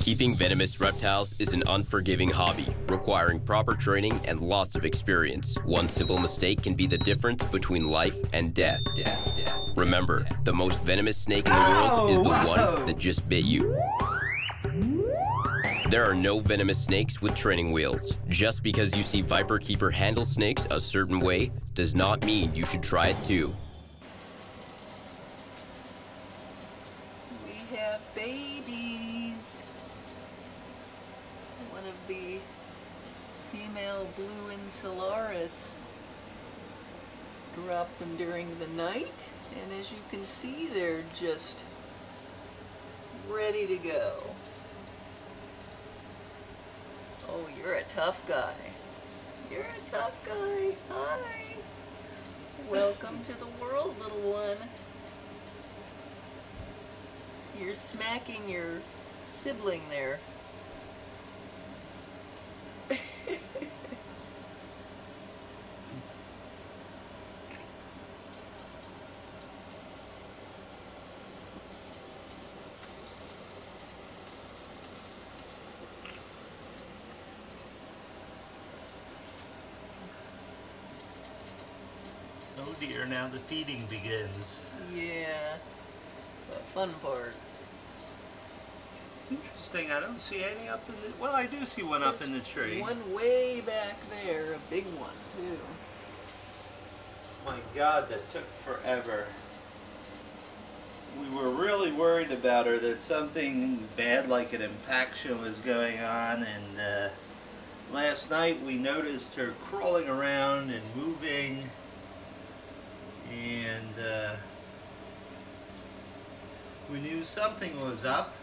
Keeping venomous reptiles is an unforgiving hobby, requiring proper training and lots of experience. One simple mistake can be the difference between life and death. Remember, the most venomous snake in the world is the one that just bit you. There are no venomous snakes with training wheels. Just because you see viperkeeper handle snakes a certain way does not mean you should try it too. We have babies. One of the female blue Insularis dropped them during the night, and as you can see, they're just ready to go. Oh, you're a tough guy. You're a tough guy. Hi. Welcome to the world, little one. You're smacking your sibling there. Oh dear, now the feeding begins. Yeah, the fun part. It's interesting, I don't see any up in the... Well, I do see one up in the tree. One way back there, a big one too. My God, that took forever. We were really worried about her, that something bad like an impaction was going on, and last night we noticed her crawling around and moving, and we knew something was up.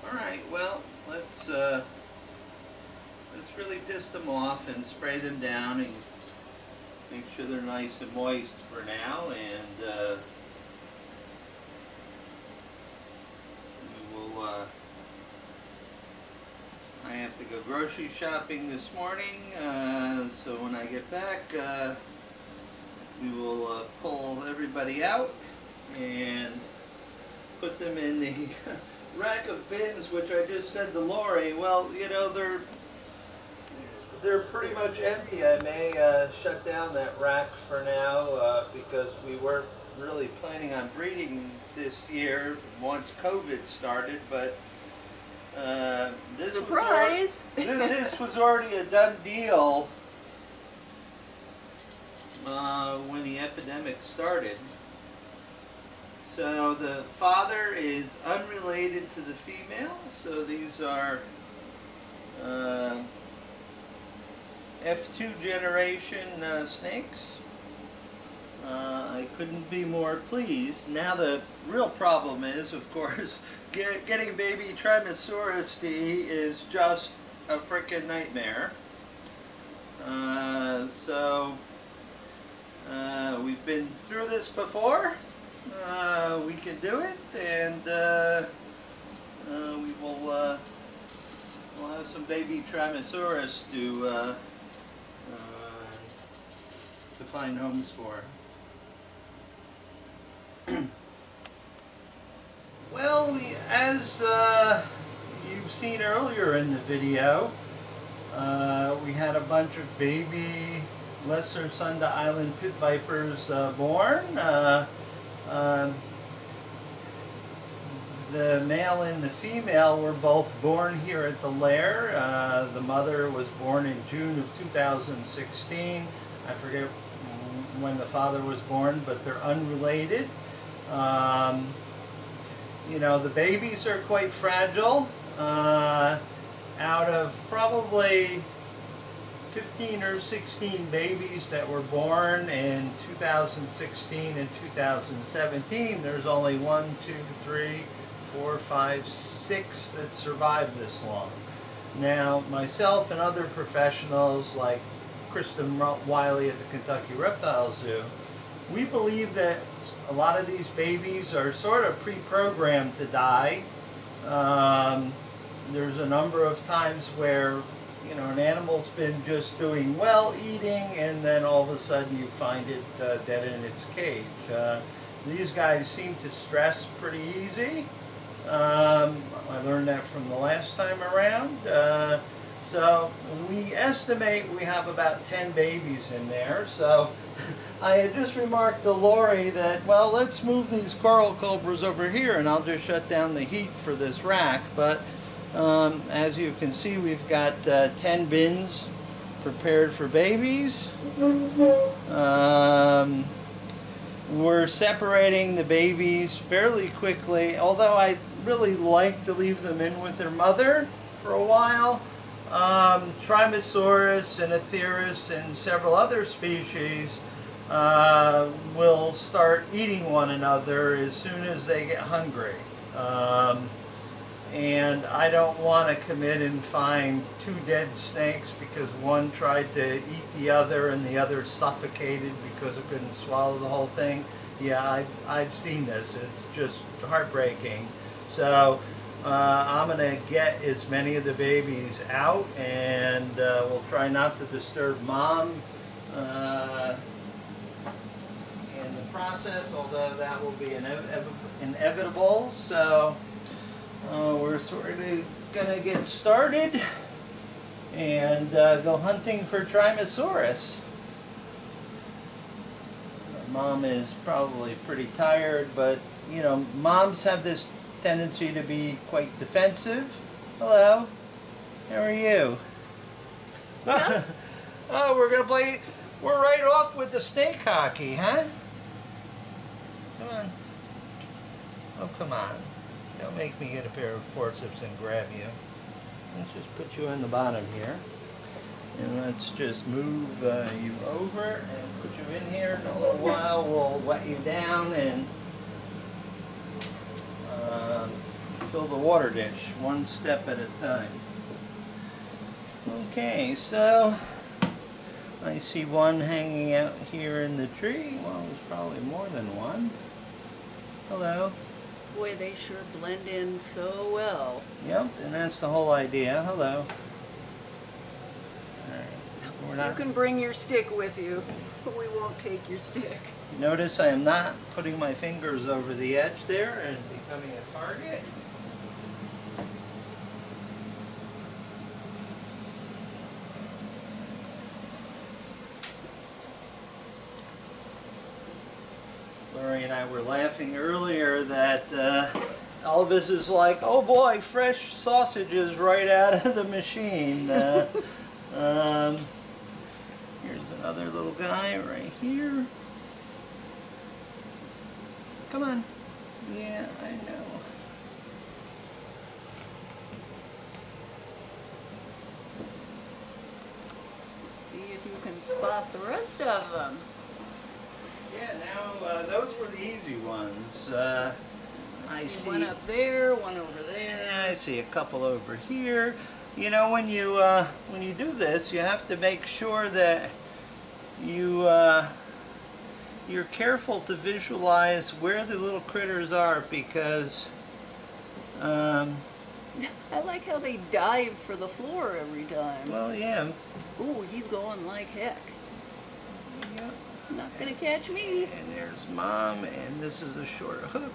Alright, well, let's really piss them off and spray them down and make sure they're nice and moist for now, and we will, I have to go grocery shopping this morning, so when I get back, we will pull everybody out and put them in the rack of bins, which I just said to Lori, well, you know, they're pretty much empty. I may shut down that rack for now because we weren't really planning on breeding this year once COVID started, but this surprise! This was already a done deal when the epidemic started. So the father is unrelated to the female, so these are F2 generation snakes. I couldn't be more pleased. Now the real problem is, of course, getting baby Trimessurus D is just a frickin' nightmare. We've been through this before. We can do it, and we'll have some baby Trimessurus to find homes for. Well, as you've seen earlier in the video, we had a bunch of baby lesser Sunda Island pit vipers born. The male and the female were both born here at the Lair. The mother was born in June of 2016. I forget when the father was born, but they're unrelated. You know, the babies are quite fragile. Out of probably 15 or 16 babies that were born in 2016 and 2017, there's only 1, 2, 3, 4, 5, 6 that survived this long. Now, myself and other professionals like Kristen Wiley at the Kentucky Reptile Zoo, we believe that a lot of these babies are sort of pre-programmed to die. There's a number of times where you know, an animal's been just doing well, eating, and then all of a sudden you find it dead in its cage. These guys seem to stress pretty easy. I learned that from the last time around. So we estimate we have about 10 babies in there. So I had just remarked to Lori that, well, let's move these coral cobras over here and I'll just shut down the heat for this rack. But as you can see, we've got 10 bins prepared for babies. We're separating the babies fairly quickly, although I really like to leave them in with their mother for a while. Trymosaurus and Atheris and several other species will start eating one another as soon as they get hungry. And I don't want to commit and find 2 dead snakes because one tried to eat the other and the other suffocated because it couldn't swallow the whole thing. Yeah, I've seen this. It's just heartbreaking. So I'm going to get as many of the babies out, and we'll try not to disturb Mom in the process, although that will be inevitable. So we're sort of going to get started and go hunting for Trymosaurus. Mom is probably pretty tired, but you know, moms have this tendency to be quite defensive. Hello, how are you? Yeah. Oh, we're right off with the snake hockey, huh? Come on. Oh, come on. Don't make me get a pair of forceps and grab you. Let's just put you on the bottom here. And let's just move you over and put you in here. In a little while we'll wet you down and fill the water dish one step at a time. Okay, so I see one hanging out here in the tree. Well, there's probably more than one. Hello. Boy, they sure blend in so well. Yep, and that's the whole idea. Hello. You can bring your stick with you, but we won't take your stick. Notice I am not putting my fingers over the edge there and becoming a target. Lori and I were laughing earlier that Elvis is like, oh boy, fresh sausages right out of the machine. Here's another little guy right here. Come on. Yeah, I know. See if you can spot the rest of them. Yeah, now those were the easy ones. I see one up there, one over there. Yeah, I see a couple over here. You know, when you do this, you have to make sure that you're careful to visualize where the little critters are, because I like how they dive for the floor every time. well, yeah. Ooh, he's going like heck. Yep. Not gonna catch me. And there's Mom, and this is a short hook.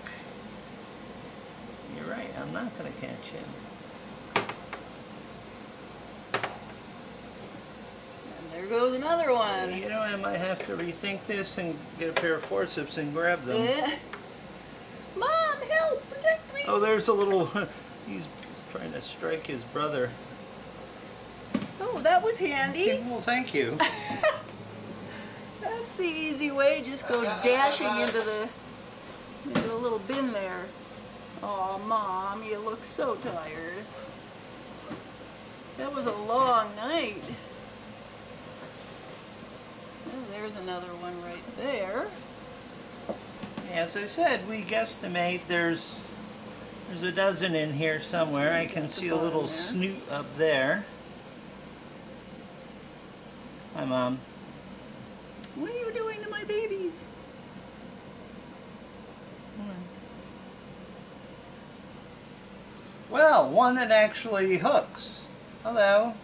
You're right, I'm not gonna catch him. There goes another one. You know, I might have to rethink this and get a pair of forceps and grab them. Yeah. Mom, help! Protect me! Oh, there's a little... He's trying to strike his brother. Oh, that was handy. Okay, well, thank you. That's the easy way. Just go dashing into the little bin there. Oh, Mom, you look so tired. That was a long night. Oh, there's another one right there. As I said, we guesstimate there's a dozen in here somewhere. I can see a little snoot up there. Hi, Mom. What are you doing to my babies? Well, one that actually hooks. Hello.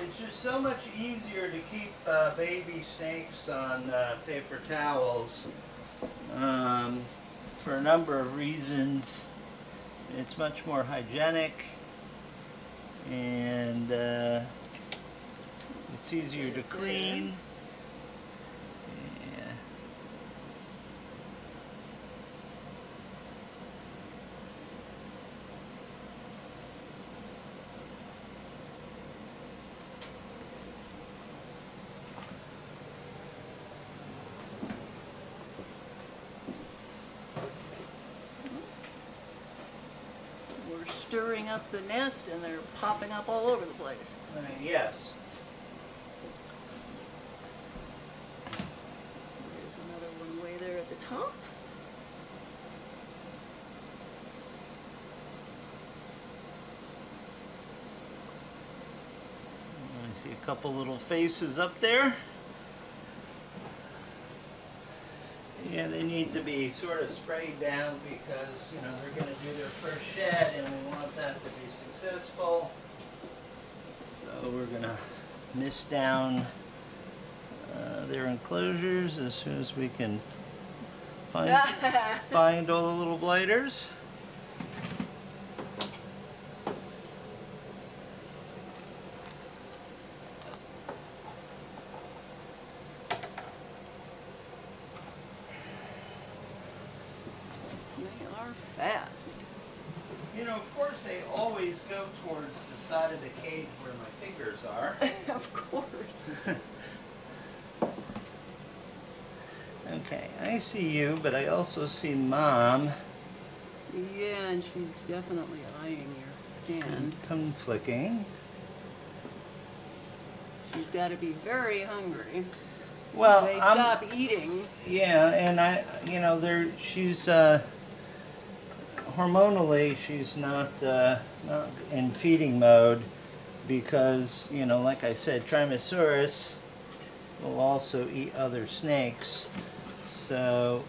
It's just so much easier to keep baby snakes on paper towels for a number of reasons. It's much more hygienic, and it's easier to clean. Yeah. We're stirring up the nest and they're popping up all over the place. Yes. There's another one way there at the top. I see a couple little faces up there. Yeah, they need to be sort of sprayed down because, you know, they're going to do their first shed and we want that to be successful. So we're going to mist down their enclosures as soon as we can find all the little blighters. They are fast. You know, of course, they always go towards the side of the cage where my fingers are. Of course. Okay, I see you, but I also see Mom. Yeah, and she's definitely eyeing your hand. Tongue flicking. She's got to be very hungry. Well, They stop eating. Yeah, and you know, she's hormonally, she's not in feeding mode because, you know, like I said, Trymosaurus will also eat other snakes. So,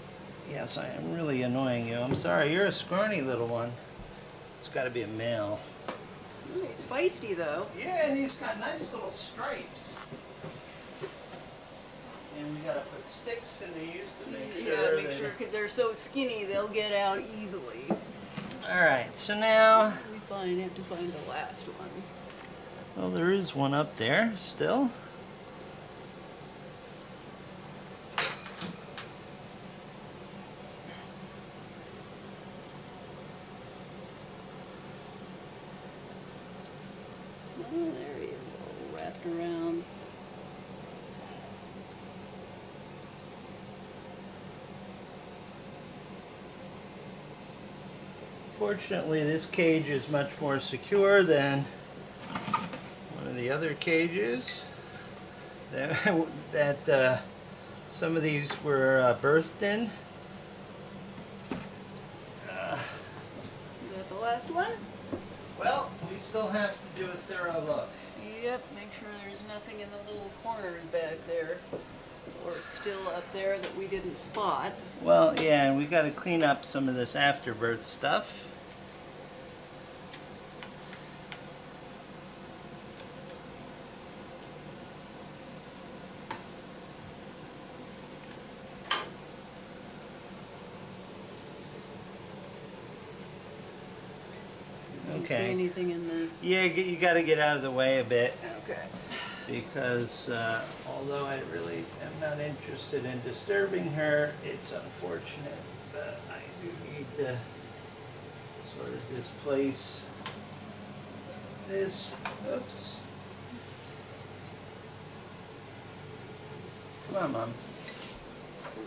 yes, I am really annoying you. I'm sorry, you're a scrawny little one. It's got to be a male. He's feisty, though. Yeah, and he's got nice little stripes. And we gotta put sticks in these to make sure. Yeah, make sure, because they're so skinny, they'll get out easily. Alright, so now... We have to find the last one. Well, there is one up there, still. Oh, there he is, all wrapped around. Fortunately, this cage is much more secure than one of the other cages that some of these were birthed in. Is that the last one? Well, we still have to do a thorough look. Yep, make sure there's nothing in the little corners back there. Or still up there that we didn't spot. Well, yeah, and we got to clean up some of this afterbirth stuff. Did Okay. you see anything in the... Yeah, you got to get out of the way a bit. Okay. Because although I really am not interested in disturbing her, it's unfortunate that I do need to sort of displace this. Oops. Come on, Mom.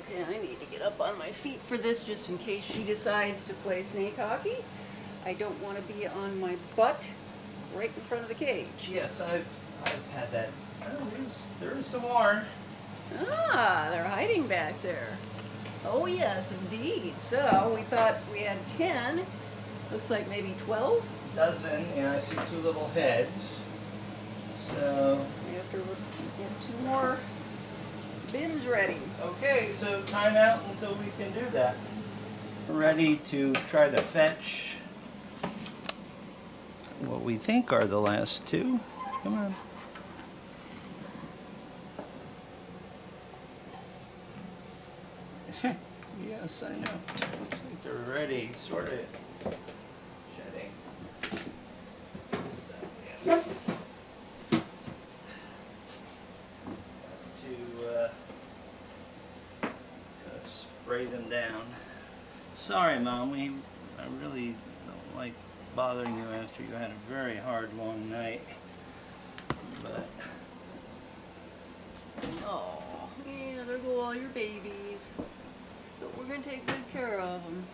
Okay, I need to get up on my feet for this just in case she decides to play snake hockey. I don't want to be on my butt right in front of the cage. Yes, I've had that. Oh, there is some more. Ah, they're hiding back there. Oh yes, indeed. So we thought we had 10. Looks like maybe 12. Dozen, and I see two little heads. So We have to get 2 more bins ready. okay, so time out until we can do that. We're ready to try to fetch what we think are the last 2. Come on. Yes, I know. Looks like they're already sort of shedding. So, yeah. To spray them down. Sorry, Mom. I really don't like bothering you after you had a very hard, long night. But Oh, yeah, there go all your babies. But we're gonna take good care of them.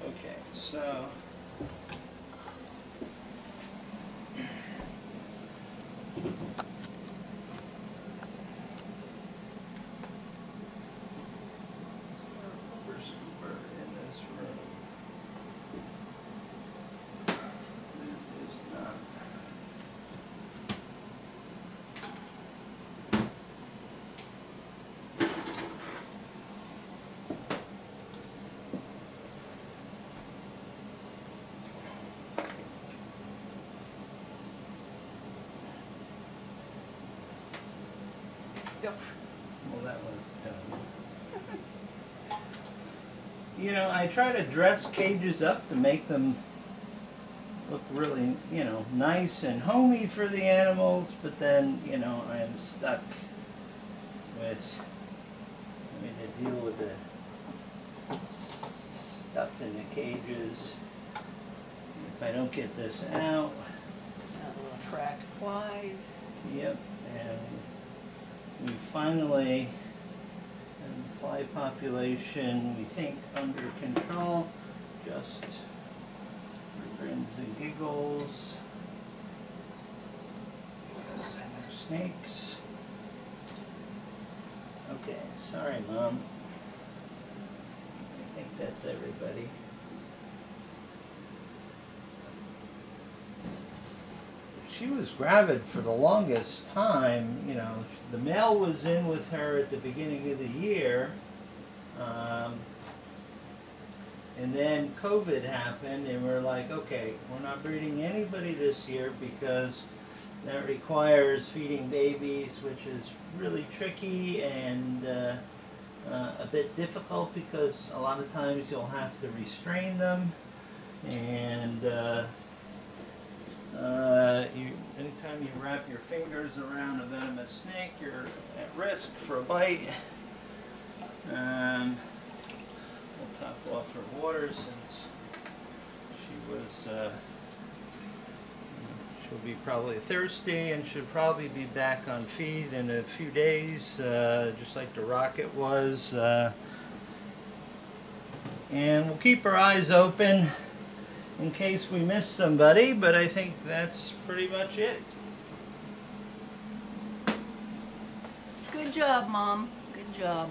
okay, so scooper in this room. It is not. Well, that was done. You know, I try to dress cages up to make them look really, you know, nice and homey for the animals, but then, you know, I am stuck with having to deal with the stuff in the cages. If I don't get this out, That will attract flies. yep, and we finally have the fly population, we think, under control, just for grins and giggles. Because I know snakes. Okay, sorry, Mom. I think that's everybody. She was gravid for the longest time. You know, the male was in with her at the beginning of the year, and then COVID happened, and we're like, okay, we're not breeding anybody this year because that requires feeding babies, which is really tricky and a bit difficult because a lot of times you'll have to restrain them, and anytime you wrap your fingers around a venomous snake, you're at risk for a bite. We'll top off her water since she was, she'll be probably thirsty and should probably be back on feed in a few days, just like the rocket was. And we'll keep our eyes open in case we miss somebody, but I think that's pretty much it. Good job, Mom. Good job.